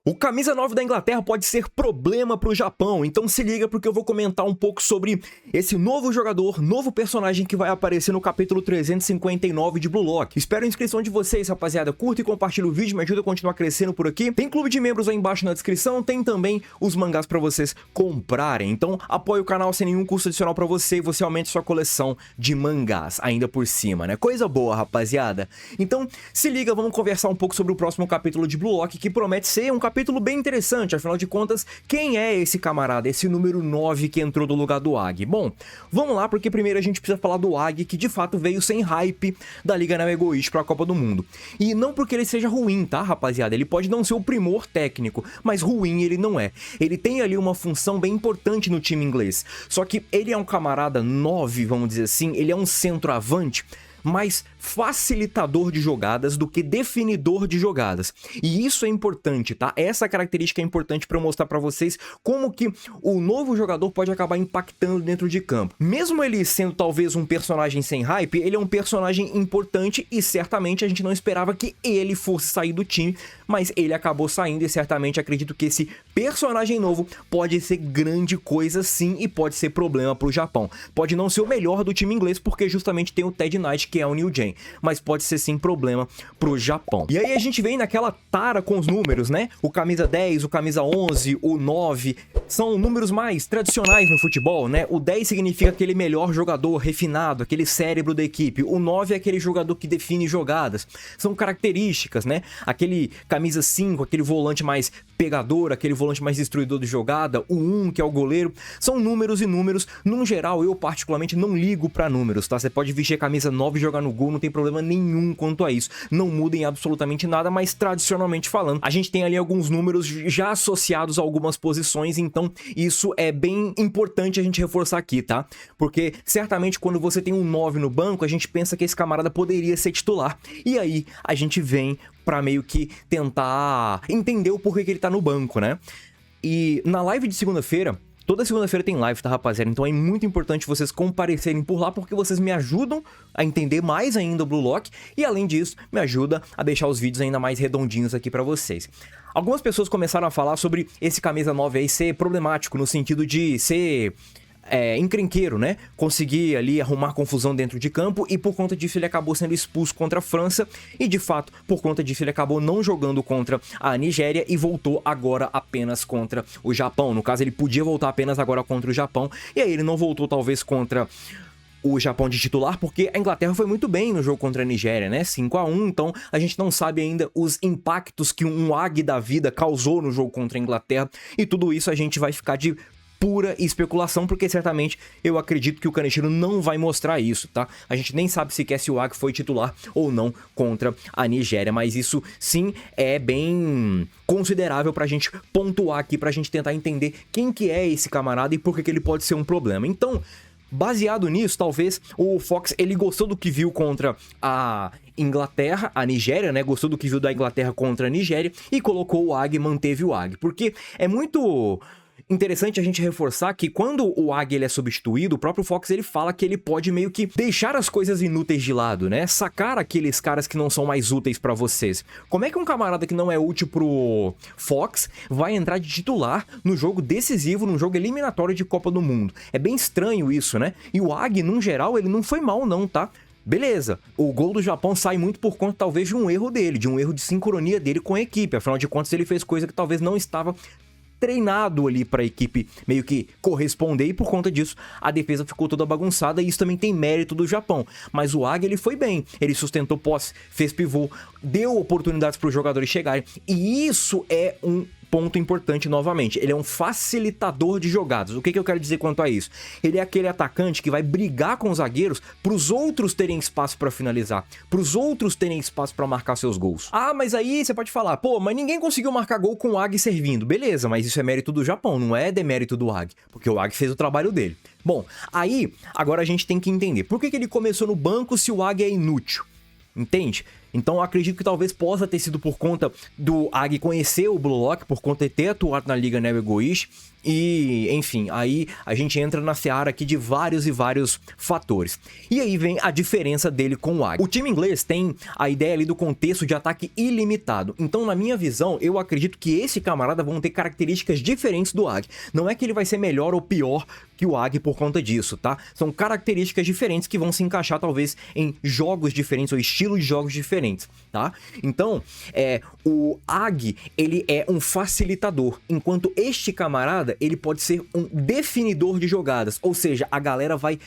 O camisa 9 da Inglaterra pode ser problema para o Japão, então se liga porque eu vou comentar um pouco sobre esse novo jogador, novo personagem que vai aparecer no capítulo 359 de Blue Lock. Espero a inscrição de vocês, rapaziada. Curta e compartilha o vídeo, me ajuda a continuar crescendo por aqui. Tem clube de membros aí embaixo na descrição, tem também os mangás para vocês comprarem. Então apoie o canal sem nenhum custo adicional para você e você aumenta sua coleção de mangás ainda por cima, né? Coisa boa, rapaziada. Então se liga, vamos conversar um pouco sobre o próximo capítulo de Blue Lock, que promete ser um capítulo bem interessante, afinal de contas, quem é esse camarada, esse número 9 que entrou do lugar do Ag? Bom, vamos lá, porque primeiro a gente precisa falar do Ag, que de fato veio sem hype da Liga Neo Egoist para a Copa do Mundo. E não porque ele seja ruim, tá, rapaziada? Ele pode não ser o primor técnico, mas ruim ele não é. Ele tem ali uma função bem importante no time inglês. Só que ele é um camarada 9, vamos dizer assim, ele é um centroavante mais facilitador de jogadas do que definidor de jogadas. E isso é importante, tá? Essa característica é importante para eu mostrar para vocês como que o novo jogador pode acabar impactando dentro de campo. Mesmo ele sendo talvez um personagem sem hype, ele é um personagem importante e certamente a gente não esperava que ele fosse sair do time, mas ele acabou saindo e certamente acredito que esse personagem novo pode ser grande coisa sim e pode ser problema para o Japão. Pode não ser o melhor do time inglês porque justamente tem o Ted Knight, que é o New Gen, mas pode ser sim problema pro Japão. E aí a gente vem naquela tara com os números, né? O camisa 10, o camisa 11, o 9, são números mais tradicionais no futebol, né? O 10 significa aquele melhor jogador refinado, aquele cérebro da equipe. O 9 é aquele jogador que define jogadas. São características, né? Aquele camisa 5, aquele volante mais pegador, aquele volante mais destruidor de jogada. O 1, que é o goleiro. São números e números. Num geral, eu particularmente não ligo pra números, tá? Você pode vestir a camisa 9 e jogar no gol, não tem problema nenhum quanto a isso. Não mudem absolutamente nada, mas tradicionalmente falando, a gente tem ali alguns números já associados a algumas posições, então isso é bem importante a gente reforçar aqui, tá? Porque certamente quando você tem um 9 no banco, a gente pensa que esse camarada poderia ser titular. E aí a gente vem pra meio que tentar entender o porquê que ele tá no banco, né? E na live de segunda-feira, toda segunda-feira tem live, tá, rapaziada? Então é muito importante vocês comparecerem por lá, porque vocês me ajudam a entender mais ainda o Blue Lock e, além disso, me ajuda a deixar os vídeos ainda mais redondinhos aqui pra vocês. Algumas pessoas começaram a falar sobre esse camisa 9 aí ser problemático, no sentido de ser encrenqueiro, né? Conseguir ali arrumar confusão dentro de campo e por conta disso ele acabou sendo expulso contra a França e de fato, por conta disso ele acabou não jogando contra a Nigéria e voltou agora apenas contra o Japão. No caso, ele podia voltar apenas agora contra o Japão e aí ele não voltou talvez contra o Japão de titular, porque a Inglaterra foi muito bem no jogo contra a Nigéria, né? 5-1, então a gente não sabe ainda os impactos que um AG da vida causou no jogo contra a Inglaterra e tudo isso a gente vai ficar de pura especulação, porque certamente eu acredito que o Kaneshiro não vai mostrar isso, tá? A gente nem sabe sequer se o Ag foi titular ou não contra a Nigéria, mas isso sim é bem considerável pra gente pontuar aqui, pra gente tentar entender quem que é esse camarada e por que ele pode ser um problema. Então, baseado nisso, talvez o Fox ele gostou do que viu contra a Inglaterra, a Nigéria, né? Gostou do que viu da Inglaterra contra a Nigéria e colocou o Ag, manteve o Ag, porque é muito interessante a gente reforçar que quando o Ag ele é substituído, o próprio Fox ele fala que ele pode meio que deixar as coisas inúteis de lado, né? Sacar aqueles caras que não são mais úteis pra vocês. Como é que um camarada que não é útil pro Fox vai entrar de titular no jogo decisivo, num jogo eliminatório de Copa do Mundo? É bem estranho isso, né? E o Ag, num geral, ele não foi mal não, tá? Beleza, o gol do Japão sai muito por conta talvez de um erro dele, de um erro de sincronia dele com a equipe. Afinal de contas, ele fez coisa que talvez não estava treinado ali para a equipe meio que corresponder e por conta disso a defesa ficou toda bagunçada e isso também tem mérito do Japão. Mas o Ag ele foi bem, ele sustentou posse, fez pivô, deu oportunidades para os jogadores chegarem e isso é um ponto importante novamente, ele é um facilitador de jogadas. O que eu quero dizer quanto a isso? Ele é aquele atacante que vai brigar com os zagueiros para os outros terem espaço para finalizar, para os outros terem espaço para marcar seus gols. Ah, mas aí você pode falar, pô, mas ninguém conseguiu marcar gol com o Ag servindo. Beleza, mas isso é mérito do Japão, não é demérito do Ag, porque o Ag fez o trabalho dele. Bom, aí, agora a gente tem que entender, por que ele começou no banco se o Ag é inútil? Entende? Então eu acredito que talvez possa ter sido por conta do Ag conhecer o Blue Lock, por conta de ter atuado na Liga Neo Egoist. E, enfim, aí a gente entra na seara aqui de vários e vários fatores. E aí vem a diferença dele com o Ag. O time inglês tem a ideia ali do contexto de ataque ilimitado. Então, na minha visão, eu acredito que esse camarada vão ter características diferentes do Ag. Não é que ele vai ser melhor ou pior que o Ag por conta disso, tá? São características diferentes que vão se encaixar, talvez, em jogos diferentes ou estilos de jogos diferentes, tá? Então, o Ag, ele é um facilitador, enquanto este camarada, ele pode ser um definidor de jogadas, ou seja, a galera vai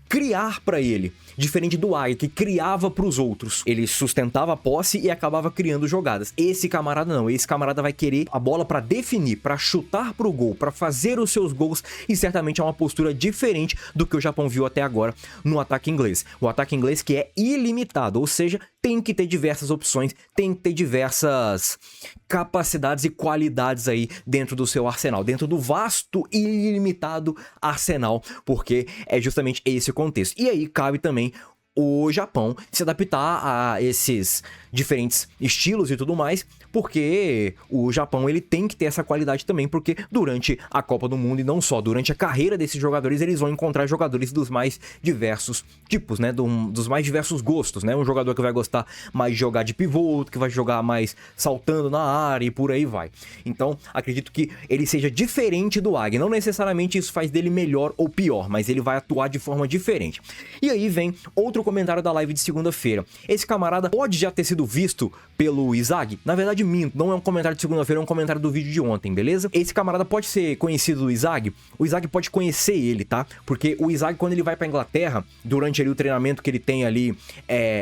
criar para ele, diferente do Ag, que criava para os outros. Ele sustentava a posse e acabava criando jogadas. Esse camarada não, esse camarada vai querer a bola para definir, para chutar pro gol, para fazer os seus gols, e certamente é uma postura diferente do que o Japão viu até agora no ataque inglês. O ataque inglês que é ilimitado, ou seja, tem que ter diversas opções, tem que ter diversas capacidades e qualidades aí dentro do seu arsenal, dentro do vasto e ilimitado arsenal, porque é justamente esse o contexto. E aí cabe também o Japão se adaptar a esses diferentes estilos e tudo mais, porque o Japão ele tem que ter essa qualidade também, porque durante a Copa do Mundo e não só, durante a carreira desses jogadores, eles vão encontrar jogadores dos mais diversos tipos, né, dos mais diversos gostos, né, um jogador que vai gostar mais de jogar de pivô, outro que vai jogar mais saltando na área e por aí vai. Então, acredito que ele seja diferente do Ag, não necessariamente isso faz dele melhor ou pior, mas ele vai atuar de forma diferente. E aí vem outro comentário da live de segunda-feira. Esse camarada pode já ter sido visto pelo Izag? Na verdade, minto, não é um comentário de segunda-feira, é um comentário do vídeo de ontem, beleza? Esse camarada pode ser conhecido do Izag? O Izag pode conhecer ele, tá? Porque o Izag, quando ele vai pra Inglaterra, durante ali o treinamento que ele tem ali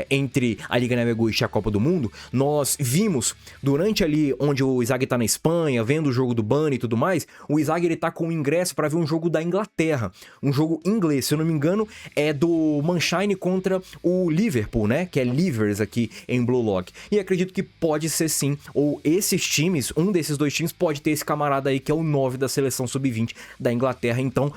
entre a Liga Neo Egoist e a Copa do Mundo, nós vimos, durante ali onde o Izag tá na Espanha, vendo o jogo do Bunny e tudo mais, o Izag ele tá com o ingresso pra ver um jogo da Inglaterra, um jogo inglês, se eu não me engano, é do Manchine contra o Liverpool, né? Que é Livers aqui em Blue Lock. E acredito que pode ser sim, ou esses times, um desses dois times pode ter esse camarada aí que é o 9 da seleção sub-20 da Inglaterra, então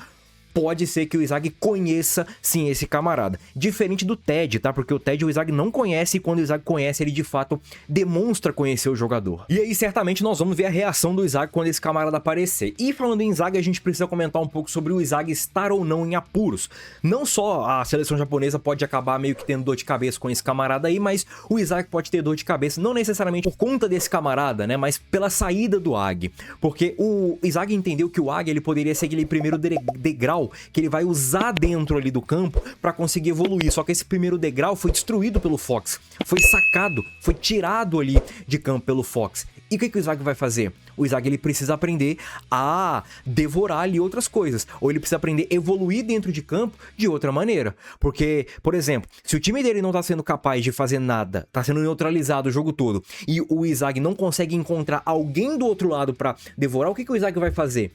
pode ser que o Izag conheça sim esse camarada. Diferente do Ted, tá? Porque o Ted o Izag não conhece, e quando o Izag conhece, ele de fato demonstra conhecer o jogador. E aí certamente nós vamos ver a reação do Izag quando esse camarada aparecer. E falando em Izag, a gente precisa comentar um pouco sobre o Izag estar ou não em apuros. Não só a seleção japonesa pode acabar meio que tendo dor de cabeça com esse camarada aí, mas o Izag pode ter dor de cabeça não necessariamente por conta desse camarada, né? Mas pela saída do Ag. Porque o Izag entendeu que o Ag ele poderia ser aquele primeiro degrau que ele vai usar dentro ali do campo para conseguir evoluir, só que esse primeiro degrau foi destruído pelo Fox, foi sacado, foi tirado ali de campo pelo Fox. E o que o Izag vai fazer? O Izag ele precisa aprender a devorar ali outras coisas, ou ele precisa aprender a evoluir dentro de campo de outra maneira, porque, por exemplo, se o time dele não tá sendo capaz de fazer nada, tá sendo neutralizado o jogo todo, e o Izag não consegue encontrar alguém do outro lado para devorar, o que o Izag vai fazer?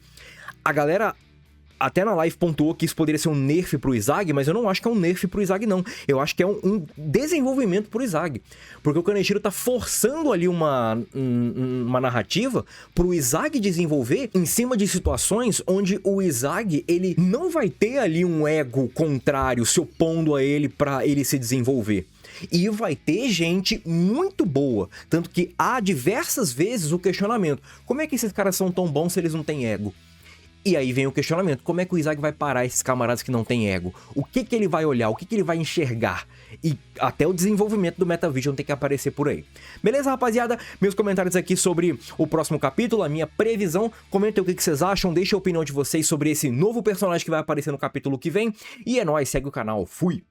A galera até na live pontuou que isso poderia ser um nerf pro Izag, mas eu não acho que é um nerf pro Izag, não. Eu acho que é um desenvolvimento pro Izag. Porque o Kaneshiro tá forçando ali uma narrativa pro Izag desenvolver em cima de situações onde o Izag, ele não vai ter ali um ego contrário se opondo a ele pra ele se desenvolver. E vai ter gente muito boa. Tanto que há diversas vezes o questionamento: como é que esses caras são tão bons se eles não têm ego? E aí vem o questionamento, como é que o Izag vai parar esses camaradas que não têm ego? O que ele vai olhar? O que ele vai enxergar? E até o desenvolvimento do Metavision tem que aparecer por aí. Beleza, rapaziada? Meus comentários aqui sobre o próximo capítulo, a minha previsão. Comentem o que vocês acham, deixem a opinião de vocês sobre esse novo personagem que vai aparecer no capítulo que vem. E é nóis, segue o canal. Fui!